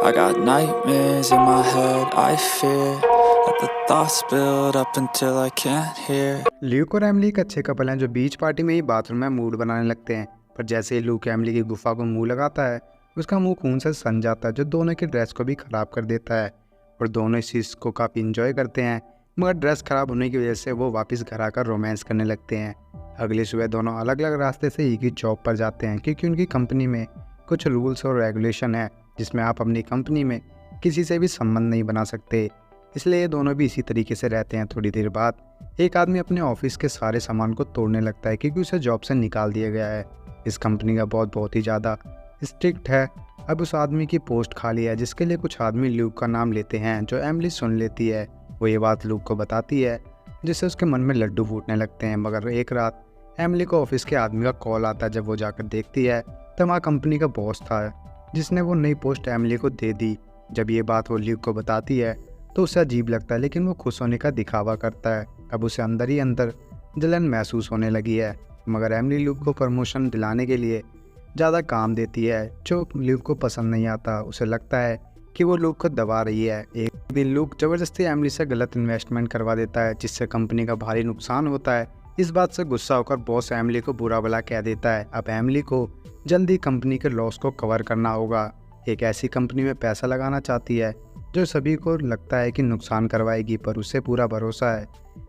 I got nightmares in my head, I fear that the thoughts build up until I can't hear. Luke और Emily एक अच्छे couple हैं जो बीच party में ही bathroom में mood बनाने लगते हैं। पर जैसे ही ल्यूक एमिली की गुफा को मुंह लगाता है, उसका मुंह खून से सन जाता है जो दोनों की ड्रेस को भी ख़राब कर देता है। और दोनों इस चीज़ को काफ़ी इंजॉय करते हैं, मगर ड्रेस ख़राब होने की वजह से वो वापस घर आकर रोमांस करने लगते हैं। अगली सुबह दोनों अलग अलग रास्ते से एक ही जॉब पर जाते हैं, क्योंकि उनकी कंपनी में कुछ रूल्स और रेगुलेशन है जिसमें आप अपनी कंपनी में किसी से भी संबंध नहीं बना सकते। इसलिए ये दोनों भी इसी तरीके से रहते हैं। थोड़ी देर बाद एक आदमी अपने ऑफिस के सारे सामान को तोड़ने लगता है, क्योंकि उसे जॉब से निकाल दिया गया है। इस कंपनी का बहुत ही ज़्यादा स्ट्रिक्ट है। अब उस आदमी की पोस्ट खाली है, जिसके लिए कुछ आदमी ल्यूक का नाम लेते हैं, जो एमिली सुन लेती है। वो ये बात ल्यूक को बताती है, जिससे उसके मन में लड्डू फूटने लगते हैं। मगर एक रात एमिली को ऑफिस के आदमी का कॉल आता है। जब वो जाकर देखती है तो वहाँ कंपनी का बॉस था, जिसने वो नई पोस्ट एमिली को दे दी। जब ये बात वो ल्यूक को बताती है तो उसे अजीब लगता है, लेकिन वो खुश होने का दिखावा करता है। अब उसे अंदर ही अंदर जलन महसूस होने लगी है। मगर एमिली ल्यूक को प्रमोशन दिलाने के लिए ज़्यादा काम देती है, जो ल्यूक को पसंद नहीं आता। उसे लगता है कि वो ल्यूक को दबा रही है। एक दिन ल्यूक ज़बरदस्ती एमिली से गलत इन्वेस्टमेंट करवा देता है, जिससे कंपनी का भारी नुकसान होता है। इस बात से गुस्सा होकर बॉस एमिली को बुरा भला कह देता है। अब एमिली को जल्दी कंपनी के लॉस को कवर करना होगा। एक ऐसी कंपनी में पैसा लगाना चाहती है जो सभी को लगता है कि नुकसान करवाएगी, पर उसे पूरा भरोसा है।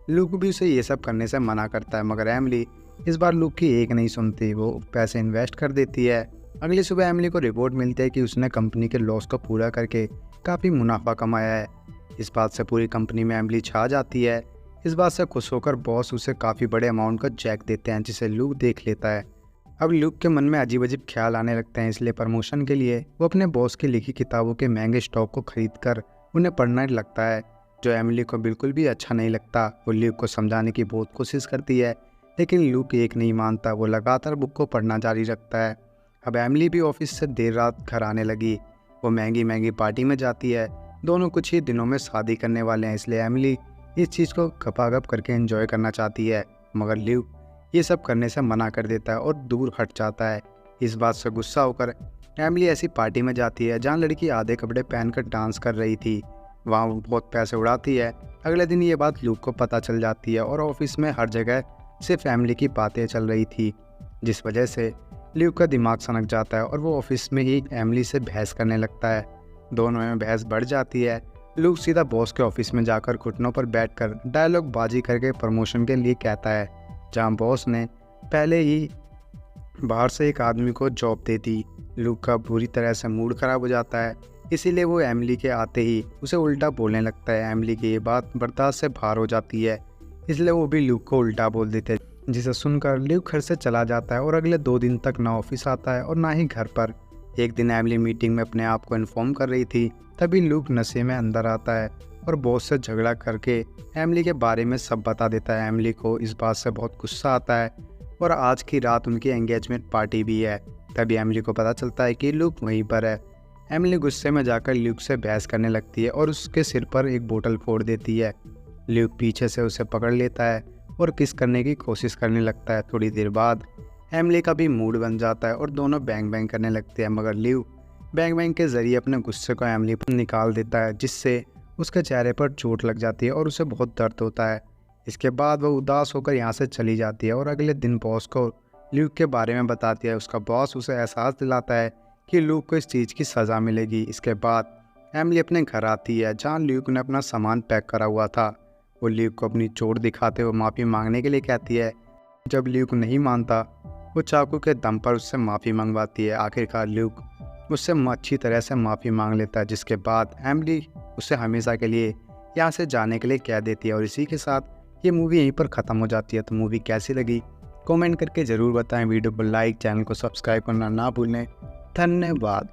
ल्यूक भी उसे ये सब करने से मना करता है, मगर एमिली इस बार ल्यूक की एक नहीं सुनती। वो पैसे इन्वेस्ट कर देती है। अगली सुबह एमिली को रिपोर्ट मिलती है कि उसने कंपनी के लॉस को पूरा करके काफ़ी मुनाफा कमाया है। इस बात से पूरी कंपनी में एमिली छा जाती है। इस बात से खुश होकर बॉस उसे काफ़ी बड़े अमाउंट का चेक देते हैं, जिसे ल्यूक देख लेता है। अब ल्यूक के मन में अजीब अजीब ख्याल आने लगते हैं, इसलिए प्रमोशन के लिए वो अपने बॉस की लिखी किताबों के महंगे स्टॉक को खरीदकर उन्हें पढ़ने लगता है, जो एमिली को बिल्कुल भी अच्छा नहीं लगता। वो ल्यूक को समझाने की बहुत कोशिश करती है, लेकिन ल्यूक एक नहीं मानता। वो लगातार बुक को पढ़ना जारी रखता है। अब एमिली भी ऑफिस से देर रात घर आने लगी। वो महंगी पार्टी में जाती है। दोनों कुछ ही दिनों में शादी करने वाले हैं, इसलिए एमिली इस चीज़ को गपागप करके एंजॉय करना चाहती है। मगर ल्यूक ये सब करने से मना कर देता है और दूर हट जाता है। इस बात से गुस्सा होकर एमिली ऐसी पार्टी में जाती है जहाँ लड़की आधे कपड़े पहनकर डांस कर रही थी। वहाँ वो बहुत पैसे उड़ाती है। अगले दिन ये बात ल्यूक को पता चल जाती है और ऑफिस में हर जगह सिर्फ एमिली की बातें चल रही थी, जिस वजह से ल्यूक का दिमाग सनक जाता है और वो ऑफिस में ही एमिली से बहस करने लगता है। दोनों में बहस बढ़ जाती है। ल्यूक सीधा बॉस के ऑफिस में जाकर घुटनों पर बैठकर डायलॉग बाजी करके प्रमोशन के लिए कहता है, जहाँ बॉस ने पहले ही बाहर से एक आदमी को जॉब दे दी। ल्यूक का बुरी तरह से मूड खराब हो जाता है, इसीलिए वो एमिली के आते ही उसे उल्टा बोलने लगता है। एमिली की ये बात बर्दाश्त से बाहर हो जाती है, इसलिए वो भी ल्यूक को उल्टा बोल देते हैं, जिसे सुनकर ल्यूक घर से चला जाता है और अगले 2 दिन तक ना ऑफिस आता है और ना ही घर पर। एक दिन एमिली मीटिंग में अपने आप को इन्फॉर्म कर रही थी, तभी ल्यूक नशे में अंदर आता है और बॉस से झगड़ा करके एमिली के बारे में सब बता देता है। एमिली को इस बात से बहुत गुस्सा आता है और आज की रात उनकी एंगेजमेंट पार्टी भी है। तभी एमिली को पता चलता है कि ल्यूक वहीं पर है। एमिली गुस्से में जाकर ल्यूक से बहस करने लगती है और उसके सिर पर एक बोतल फोड़ देती है। ल्यूक पीछे से उसे पकड़ लेता है और किस करने की कोशिश करने लगता है। थोड़ी देर बाद एमिली का भी मूड बन जाता है और दोनों बैंग बैंग करने लगते हैं, मगर ल्यूक बैंग बैंग के जरिए अपने गुस्से को एमिली पर निकाल देता है, जिससे उसके चेहरे पर चोट लग जाती है और उसे बहुत दर्द होता है। इसके बाद वह उदास होकर यहाँ से चली जाती है और अगले दिन बॉस को ल्यूक के बारे में बताती है। उसका बॉस उसे एहसास दिलाता है कि ल्यूक को इस चीज़ की सज़ा मिलेगी। इसके बाद एमिली अपने घर आती है, जहाँ ल्यूक ने अपना सामान पैक करा हुआ था। वो ल्यूक को अपनी चोट दिखाते हुए माफ़ी मांगने के लिए कहती है। जब ल्यूक नहीं मानता, वो चाकू के दम पर उससे माफ़ी मंगवाती है। आखिरकार ल्यूक उससे अच्छी तरह से माफ़ी मांग लेता है, जिसके बाद एमिली उसे हमेशा के लिए यहाँ से जाने के लिए कह देती है। और इसी के साथ ये मूवी यहीं पर ख़त्म हो जाती है। तो मूवी कैसी लगी कमेंट करके ज़रूर बताएं। वीडियो को लाइक, चैनल को सब्सक्राइब करना ना भूलें। धन्यवाद।